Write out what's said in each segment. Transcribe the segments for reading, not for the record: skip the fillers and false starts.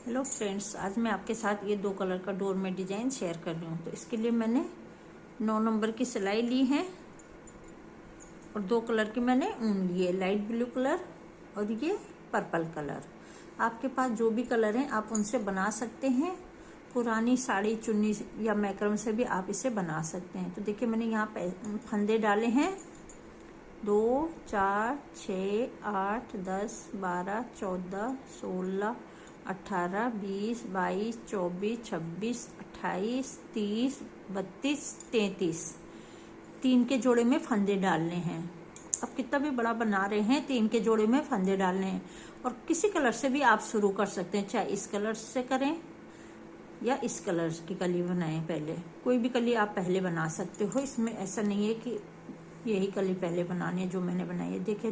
Hello friends, आज मैं आपके साथ ये 2 कलर का डोरमेट डिजाइन शेयर कर रही हूँ। तो इसके लिए मैंने 9 नंबर की सिलाई ली है और 2 कलर की मैंने ऊन ली है, लाइट ब्लू कलर और ये पर्पल कलर। आपके पास जो भी कलर हैं आप उनसे बना सकते हैं। पुरानी साड़ी चुन्नी या मैक्रम से भी आप इसे बना सकते हैं। तो देखिए मैंने यहाँ पे फंदे डाले हैं 2, 4, 6, 8, 10, 12, 14, 16, 18, 20, 22, 24, 26, 28, 30, 32, 33। 3 के जोड़े में फंदे डालने हैं। अब कितना भी बड़ा बना रहे हैं 3 के जोड़े में फंदे डालने हैं। और किसी कलर से भी आप शुरू कर सकते हैं, चाहे इस कलर से करें या इस कलर की कली बनाएं। पहले कोई भी कली आप पहले बना सकते हो, इसमें ऐसा नहीं है कि यही कली पहले बनानी है जो मैंने बनाई है। देखिए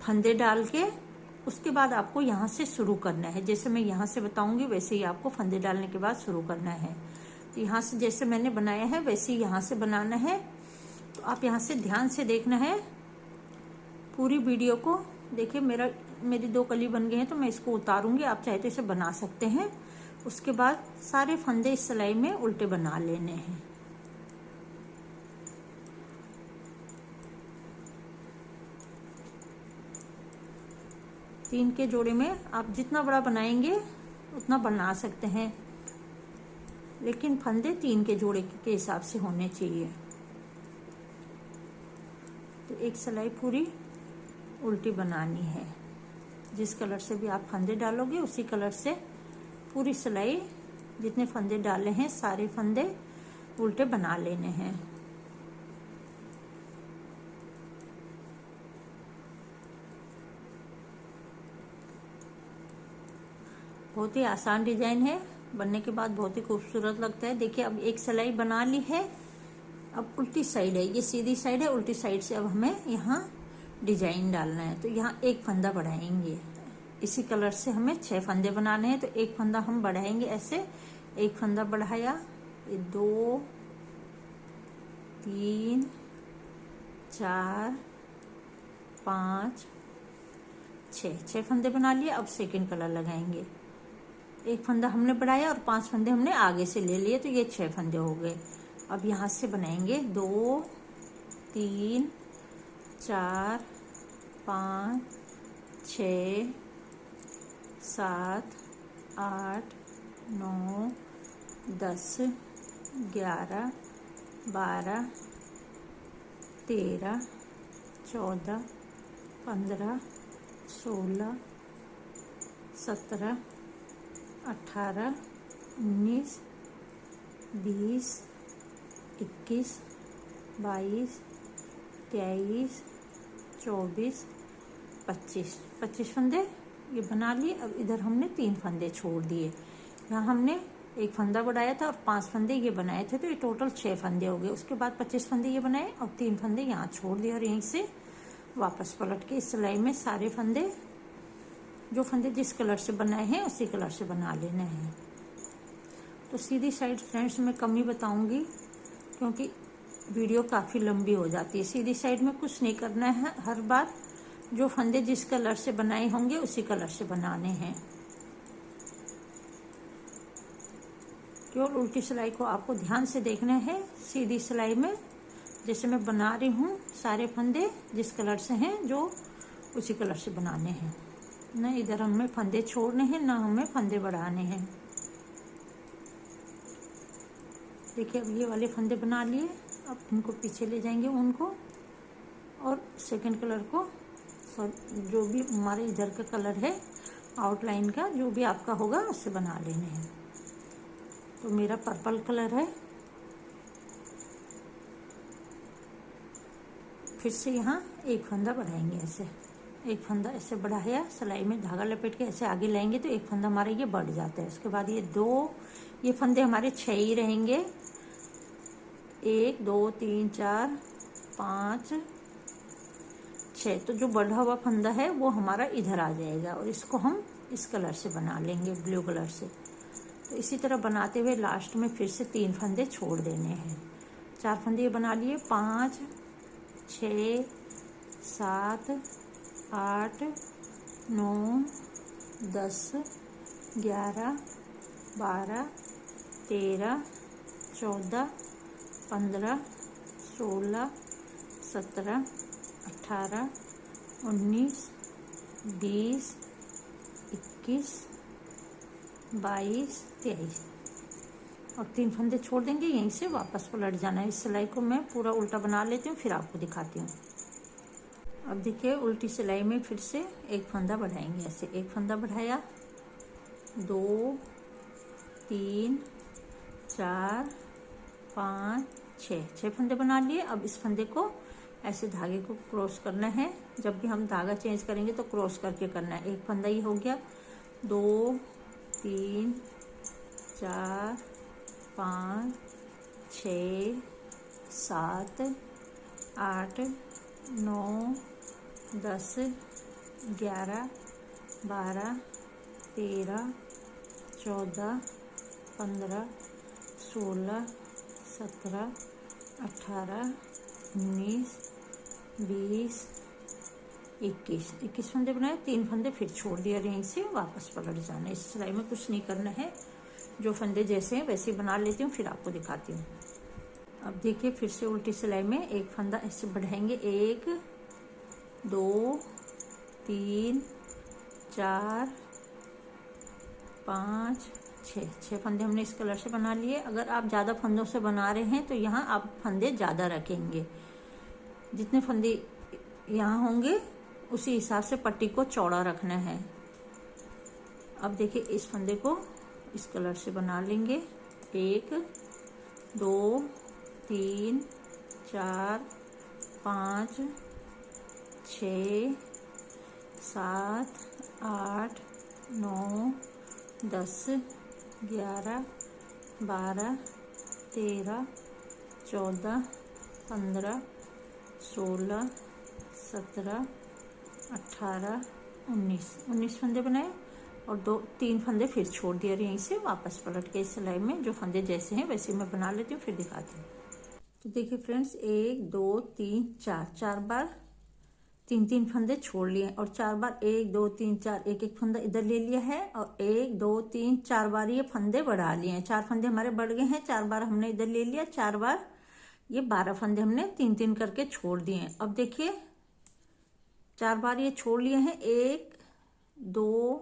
फंदे डाल के उसके बाद आपको यहाँ से शुरू करना है। जैसे मैं यहाँ से बताऊंगी वैसे ही आपको फंदे डालने के बाद शुरू करना है। तो यहाँ से जैसे मैंने बनाया है वैसे ही यहाँ से बनाना है। तो आप यहाँ से ध्यान से देखना है पूरी वीडियो को। देखिए मेरी 2 कली बन गई हैं तो मैं इसको उतारूंगी, आप चाहे तो इसे बना सकते हैं। उसके बाद सारे फंदे इस सिलाई में उल्टे बना लेने हैं। तीन के जोड़े में आप जितना बड़ा बनाएंगे उतना बना सकते हैं, लेकिन फंदे 3 के जोड़े के हिसाब से होने चाहिए। तो एक सिलाई पूरी उल्टी बनानी है। जिस कलर से भी आप फंदे डालोगे उसी कलर से पूरी सिलाई, जितने फंदे डाले हैं सारे फंदे उल्टे बना लेने हैं। बहुत ही आसान डिजाइन है, बनने के बाद बहुत ही खूबसूरत लगता है। देखिए अब एक सिलाई बना ली है। अब उल्टी साइड है, ये सीधी साइड है, उल्टी साइड से अब हमें यहाँ डिजाइन डालना है। तो यहाँ एक फंदा बढ़ाएंगे। इसी कलर से हमें 6 फंदे बनाने हैं। तो एक फंदा हम बढ़ाएंगे ऐसे, एक फंदा बढ़ाया, ये 2, 3, 4, 5, 6 फंदे बना लिए। अब सेकंड कलर लगाएंगे। एक फंदा हमने बढ़ाया और 5 फंदे हमने आगे से ले लिए, तो ये 6 फंदे हो गए। अब यहाँ से बनाएंगे 2, 3, 4, 5, 6, 7, 8, 9, 10, 11, 12, 13, 14, 15, 16, 17, 18, 19, 20, 21, 22, 23, 24, 25 फंदे ये बना लिए। अब इधर हमने 3 फंदे छोड़ दिए। यहाँ हमने एक फंदा बढ़ाया था और 5 फंदे ये बनाए थे, तो ये टोटल 6 फंदे हो गए। उसके बाद 25 फंदे ये बनाए और 3 फंदे यहाँ छोड़ दिए और यहीं से वापस पलट के इस सिलाई में सारे फंदे, जो फंदे जिस कलर से बनाए हैं उसी कलर से बना लेने हैं। तो सीधी साइड फ्रेंड्स मैं कम ही बताऊंगी क्योंकि वीडियो काफ़ी लंबी हो जाती है। सीधी साइड में कुछ नहीं करना है, हर बार जो फंदे जिस कलर से बनाए होंगे उसी कलर से बनाने हैं। केवल उल्टी सिलाई को आपको ध्यान से देखना है। सीधी सिलाई में जैसे मैं बना रही हूँ सारे फंदे जिस कलर से हैं जो उसी कलर से बनाने हैं। न इधर हमें फंदे छोड़ने हैं, ना हमें फंदे बढ़ाने हैं। देखिए अब ये वाले फंदे बना लिए। अब इनको पीछे ले जाएंगे उनको, और सेकंड कलर को, जो भी हमारे इधर का कलर है आउटलाइन का, जो भी आपका होगा उससे बना लेने हैं। तो मेरा पर्पल कलर है। फिर से यहाँ एक फंदा बढ़ाएंगे, ऐसे एक फंदा ऐसे बढ़ाया, सिलाई में धागा लपेट के ऐसे आगे लाएंगे तो एक फंदा हमारा ये बढ़ जाता है। उसके बाद ये 2, ये फंदे हमारे 6 ही रहेंगे। 1, 2, 3, 4, 5, 6। तो जो बढ़ा हुआ फंदा है वो हमारा इधर आ जाएगा और इसको हम इस कलर से बना लेंगे, ब्लू कलर से। तो इसी तरह बनाते हुए लास्ट में फिर से 3 फंदे छोड़ देने हैं। 4 फंदे ये बना लिए। 5, 6, 7, 8, 9, 10, 11, 12, 13, 14, 15, 16, 17, 18, 19, 20, 21, 22, 23 और 3 फंदे छोड़ देंगे। यहीं से वापस पलट जाना है। इस सिलाई को मैं पूरा उल्टा बना लेती हूँ, फिर आपको दिखाती हूँ। अब देखिए उल्टी सिलाई में फिर से एक फंदा बढ़ाएंगे। ऐसे एक फंदा बढ़ाया, 2, 3, 4, 5, 6 फंदे बना लिए। अब इस फंदे को ऐसे धागे को क्रॉस करना है। जब भी हम धागा चेंज करेंगे तो क्रॉस करके करना है। एक फंदा ये हो गया, 2, 3, 4, 5, 6, 7, 8, 9, 10, 11, 12, 13, 14, 15, 16, 17, 18, 19, 20, 21 फंदे बनाए। 3 फंदे फिर छोड़ दिया और यहीं से वापस पलट जाना है। इस सिलाई में कुछ नहीं करना है, जो फंदे जैसे हैं वैसे बना लेती हूँ, फिर आपको दिखाती हूँ। अब देखिए फिर से उल्टी सिलाई में एक फंदा ऐसे बढ़ाएंगे। 1, 2, 3, 4, 5, 6 फंदे हमने इस कलर से बना लिए। अगर आप ज़्यादा फंदों से बना रहे हैं तो यहाँ आप फंदे ज़्यादा रखेंगे। जितने फंदे यहाँ होंगे उसी हिसाब से पट्टी को चौड़ा रखना है। अब देखिए इस फंदे को इस कलर से बना लेंगे। 1, 2, 3, 4, 5, 6, 7, 8, 9, 10, 11, 12, 13, 14, 15, 16, 17, 18, 19 फंदे बनाए और 3 फंदे फिर छोड़ दिए और यहीं से वापस पलट के इस सिलाई में जो फंदे जैसे हैं वैसे मैं बना लेती हूँ, फिर दिखाती हूँ। तो देखिए फ्रेंड्स 1, 2, 3, 4 बार 3 फंदे छोड़ लिए और 4 बार 1, 2, 3, 4 एक फंदा इधर ले लिया है और 1, 2, 3, 4 बार ये फंदे बढ़ा लिए हैं। 4 फंदे हमारे बढ़ गए हैं। 4 बार हमने इधर ले लिया। 4 बार ये 12 फंदे हमने 3 करके छोड़ दिए हैं। अब देखिए 4 बार ये छोड़ लिए हैं। 1, 2,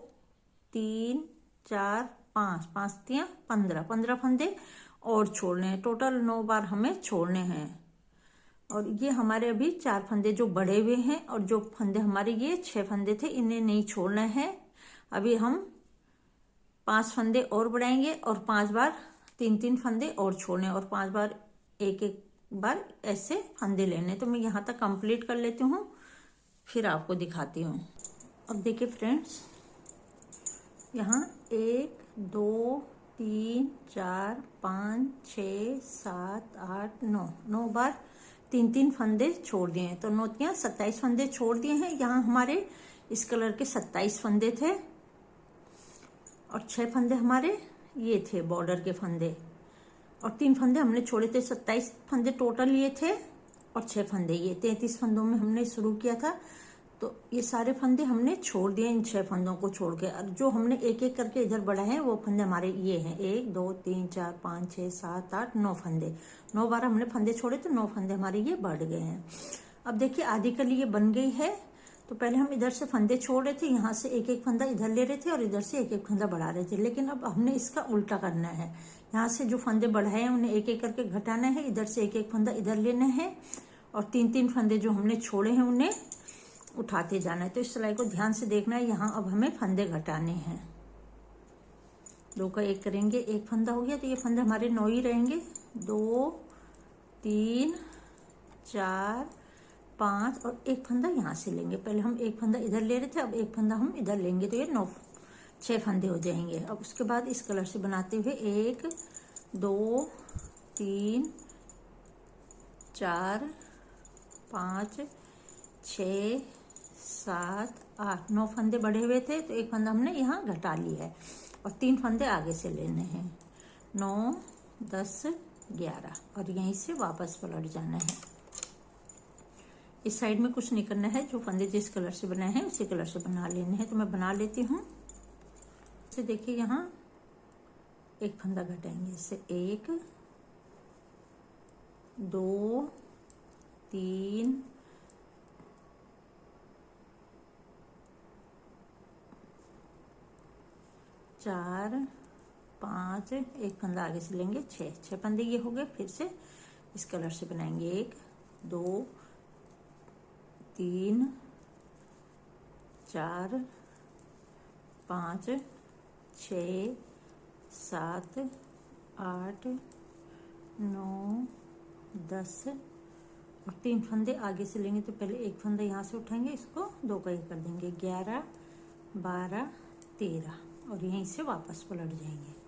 3, 4, 5 3 15 फंदे और छोड़ने हैं। टोटल 9 बार हमें छोड़ने हैं। और ये हमारे अभी 4 फंदे जो बढ़े हुए हैं और जो फंदे हमारे ये 6 फंदे थे इन्हें नहीं छोड़ना है। अभी हम 5 फंदे और बढ़ाएंगे और 5 बार 3 फंदे और छोड़ने और 5 बार एक बार ऐसे फंदे लेने। तो मैं यहाँ तक कंप्लीट कर लेती हूँ, फिर आपको दिखाती हूँ। अब देखिए फ्रेंड्स यहाँ 1, 2, 3, 4, 5, 6, 7, 8, 9 बार 3 फंदे छोड़ दिए हैं। तो 9 3 27 फंदे छोड़ दिए हैं। यहाँ हमारे इस कलर के 27 फंदे थे और 6 फंदे हमारे ये थे बॉर्डर के फंदे और 3 फंदे हमने छोड़े थे। 27 फंदे टोटल ये थे और 6 फंदे ये 33 फंदों में हमने शुरू किया था। तो ये सारे फंदे हमने छोड़ दिए इन 6 फंदों को छोड़ के। और जो हमने एक एक करके इधर बढ़ाए हैं वो फंदे हमारे ये हैं। 1, 2, 3, 4, 5, 6, 7, 8, 9 फंदे। 9 बार हमने फंदे छोड़े तो 9 फंदे हमारे ये बढ़ गए हैं। अब देखिए आधी कली ये बन गई है। तो पहले हम इधर से फंदे छोड़ रहे थे, यहाँ से एक एक फंदा इधर ले रहे थे और इधर से एक एक फंदा बढ़ा रहे थे। लेकिन अब हमने इसका उल्टा करना है। यहाँ से जो फंदे बढ़ाए हैं उन्हें एक एक करके घटाना है। इधर से एक एक फंदा इधर लेना है और 3 फंदे जो हमने छोड़े हैं उन्हें उठाते जाना है। तो इस सिलाई को ध्यान से देखना है। यहाँ अब हमें फंदे घटाने हैं। 2 का 1 करेंगे, 1 फंदा हो गया तो ये फंदे हमारे 9 ही रहेंगे। 2, 3, 4, 5 और 1 फंदा यहाँ से लेंगे। पहले हम 1 फंदा इधर ले रहे थे, अब 1 फंदा हम इधर लेंगे तो ये 6 फंदे हो जाएंगे। अब उसके बाद इस कलर से बनाते हुए 1, 2, 3, 4, 5, 6, 7, 8, 9 फंदे बढ़े हुए थे तो 1 फंदा हमने यहाँ घटा लिया है और 3 फंदे आगे से लेने हैं। 9, 10, 11 और यहीं से वापस पलट जाना है। इस साइड में कुछ नहीं करना है। जो फंदे जिस कलर से बनाए हैं उसी कलर से बना लेने हैं। तो मैं बना लेती हूँ। से देखिए यहाँ एक फंदा घटाएंगे, इससे 1 2 3 4 5, एक फंदा आगे से लेंगे, 6 फंदे ये हो गए। फिर से इस कलर से बनाएंगे 1 2 3 4 5 6 7 8 9 10 और 3 फंदे आगे से लेंगे। तो पहले एक फंदा यहाँ से उठाएंगे, इसको 2 का एक कर देंगे, 11 12 13 और यहीं से वापस पलट जाएंगे।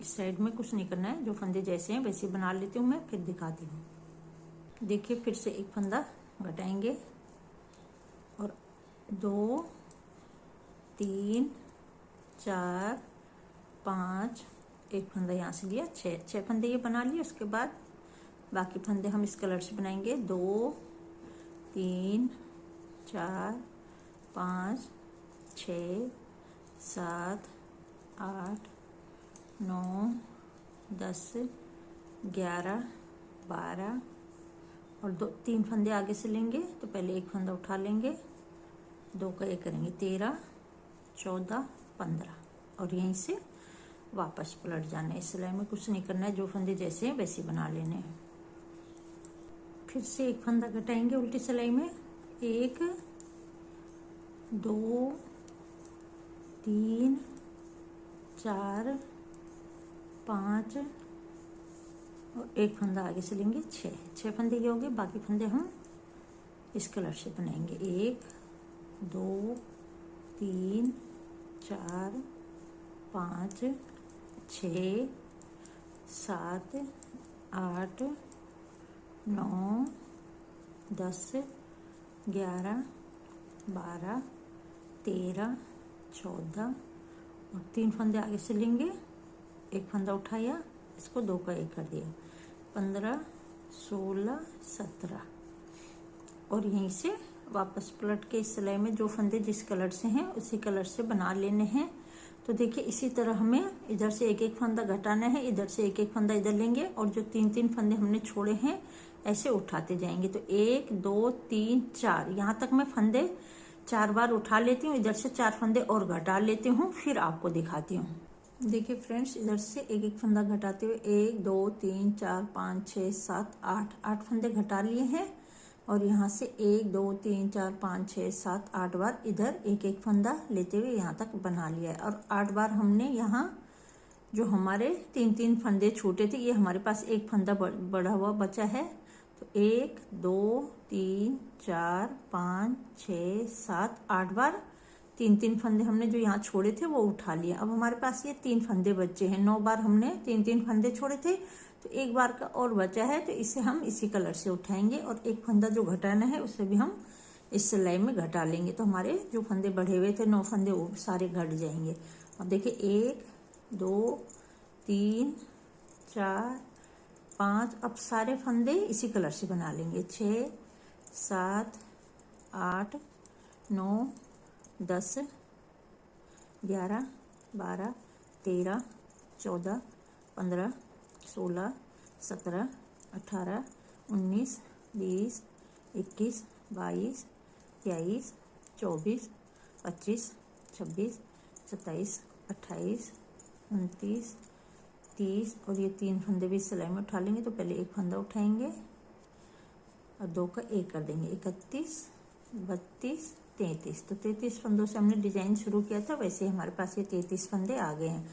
इस साइड में कुछ नहीं करना है, जो फंदे जैसे हैं वैसे बना लेती हूँ मैं, फिर दिखाती हूँ। देखिए फिर से एक फंदा घटाएंगे और 2 3 4 5, एक फंदा यहाँ से लिया, 6 फंदे ये बना लिए। उसके बाद बाकी फंदे हम इस कलर से बनाएंगे, 2 3 4 5 6 7 8 9 10 11 12 और 3 फंदे आगे से लेंगे। तो पहले एक फंदा उठा लेंगे, 2 का एक करेंगे, 13 14 15 और यहीं से वापस पलट जाना है। इस सिलाई में कुछ नहीं करना है, जो फंदे जैसे हैं वैसे बना लेने हैं। फिर से एक फंदा घटाएंगे उल्टी सिलाई में, 1 2 3 4 5 और एक फंदा आगे से लेंगे, 6 फंदे ये हो गए। बाकी फंदे हम इस कलर से बनाएंगे, 1 2 3 4 5 6 7 8 9 10 11 12 13 14 और 3 फंदे आगे से लेंगे, एक फंदा उठाया, इसको 2 का एक कर दिया, 15 16 17 और यहीं से वापस पलट के इस सिलाई में जो फंदे जिस कलर से हैं उसी कलर से बना लेने हैं। तो देखिए इसी तरह हमें इधर से एक एक फंदा घटाना है, इधर से एक एक फंदा इधर लेंगे और जो 3 फंदे हमने छोड़े हैं ऐसे उठाते जाएंगे। तो 1 2 3 4 यहाँ तक मैं फंदे 4 बार उठा लेती हूँ, इधर से 4 फंदे और घटा लेती हूँ, फिर आपको दिखाती हूँ। देखिए फ्रेंड्स, इधर से एक एक फंदा घटाते हुए 1 2 3 4 5 6 7 8 फंदे घटा लिए हैं और यहाँ से 1 2 3 4 5 6 7 8 बार इधर एक एक फंदा लेते हुए यहाँ तक बना लिया है। और 8 बार हमने यहाँ जो हमारे 3 फंदे छूटे थे, ये हमारे पास एक फंदा बढ़ा हुआ बचा है। तो 1 2 3 4 5 6 7 8 बार 3 फंदे हमने जो यहाँ छोड़े थे वो उठा लिया। अब हमारे पास ये 3 फंदे बचे हैं, 9 बार हमने 3 फंदे छोड़े थे, तो एक बार का और बचा है, तो इसे हम इसी कलर से उठाएंगे और एक फंदा जो घटाना है उसे भी हम इस सिलाई में घटा लेंगे। तो हमारे जो फंदे बढ़े हुए थे 9 फंदे वो सारे घट जाएंगे। अब देखिए 1 2 3 4 5, अब सारे फंदे इसी कलर से बना लेंगे, 6 7 8 9 10 11 12 13 14 15 16 17 18 19 20 21 22 23 24 25 26 27 28 29 30 और ये 3 फंदे भी सिलाई में उठा लेंगे। तो पहले एक फंदा उठाएंगे और 2 का एक कर देंगे, 31 32 33। तो 33 फंदों से हमने डिजाइन शुरू किया था, वैसे हमारे पास ये 33 फंदे आ गए हैं।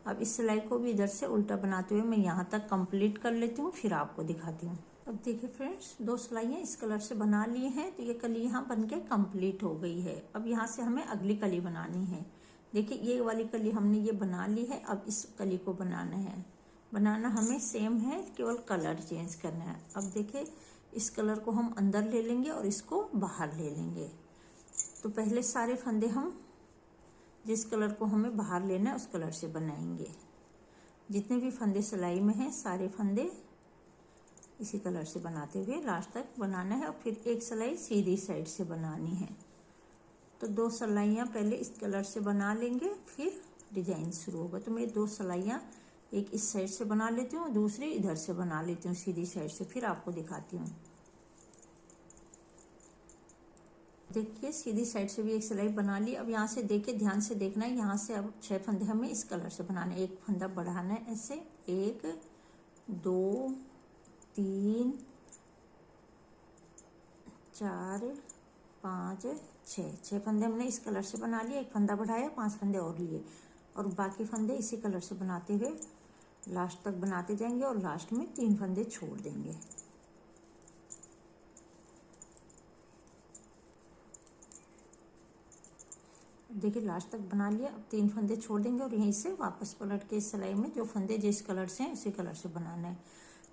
अब इस सिलाई को भी इधर से उल्टा बनाते हुए मैं यहाँ तक कंप्लीट कर लेती हूँ, फिर आपको दिखाती हूँ। अब देखिए फ्रेंड्स, 2 सिलाइयाँ इस कलर से बना लिए हैं, तो ये कली यहाँ बन के कम्प्लीट हो गई है। अब यहाँ से हमें अगली कली बनानी है। देखिए ये वाली कली हमने ये बना ली है, अब इस कली को बनाना है। बनाना हमें सेम है, केवल कलर चेंज करना है। अब देखिए इस कलर को हम अंदर ले लेंगे और इसको बाहर ले लेंगे। तो पहले सारे फंदे हम जिस कलर को हमें बाहर लेना है उस कलर से बनाएंगे। जितने भी फंदे सिलाई में हैं सारे फंदे इसी कलर से बनाते हुए लास्ट तक बनाना है और फिर एक सिलाई सीधी साइड से बनानी है। तो 2 सिलाइयाँ पहले इस कलर से बना लेंगे, फिर डिजाइन शुरू होगा। तो मैं 2 सिलाइयाँ एक इस साइड से बना लेती हूँ, दूसरी इधर से बना लेती हूँ सीधी साइड से, फिर आपको दिखाती हूँ। देखिए सीधी साइड से भी एक सिलाई बना ली। अब यहाँ से देखिए, ध्यान से देखना है, यहाँ से अब 6 फंदे हमें इस कलर से बनाने, एक फंदा बढ़ाना है ऐसे, 1 2 3 4 5 6 फंदे हमने इस कलर से बना लिए। एक फंदा बढ़ाया, 5 फंदे और लिए, और बाकी फंदे इसी कलर से बनाते हुए लास्ट तक बनाते जाएंगे, और लास्ट में 3 फंदे छोड़ देंगे। देखिए लास्ट तक बना लिया। अब 3 फंदे छोड़ देंगे और यहीं से वापस पलट के इस सिलाई में जो फंदे जिस कलर से हैं उसी कलर से बनाना है।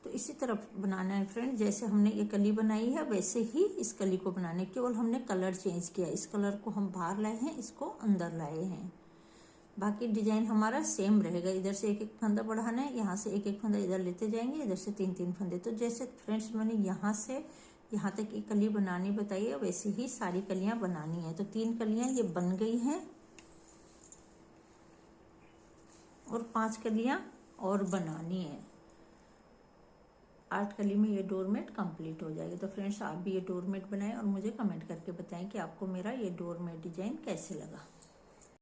तो इसी तरह बनाना है फ्रेंड, जैसे हमने ये कली बनाई है वैसे ही इस कली को बनाना है, केवल हमने कलर चेंज किया। इस कलर को हम बाहर लाए हैं, इसको अंदर लाए हैं, बाकी डिजाइन हमारा सेम रहेगा। इधर से एक एक फंदा बढ़ाना है, यहाँ से एक एक फंदा इधर लेते जाएंगे, इधर से 3 फंदे। तो जैसे फ्रेंड्स मैंने यहाँ से यहाँ तक एक कली बनानी बताई है, वैसे ही सारी कलियां बनानी है। तो 3 कलियां ये बन गई हैं और 5 कलियां और बनानी है। 8 कली में ये डोरमेट कंप्लीट हो जाएगी। तो फ्रेंड्स आप भी ये डोरमेट बनाएं और मुझे कमेंट करके बताएं कि आपको मेरा ये डोरमेट डिजाइन कैसे लगा।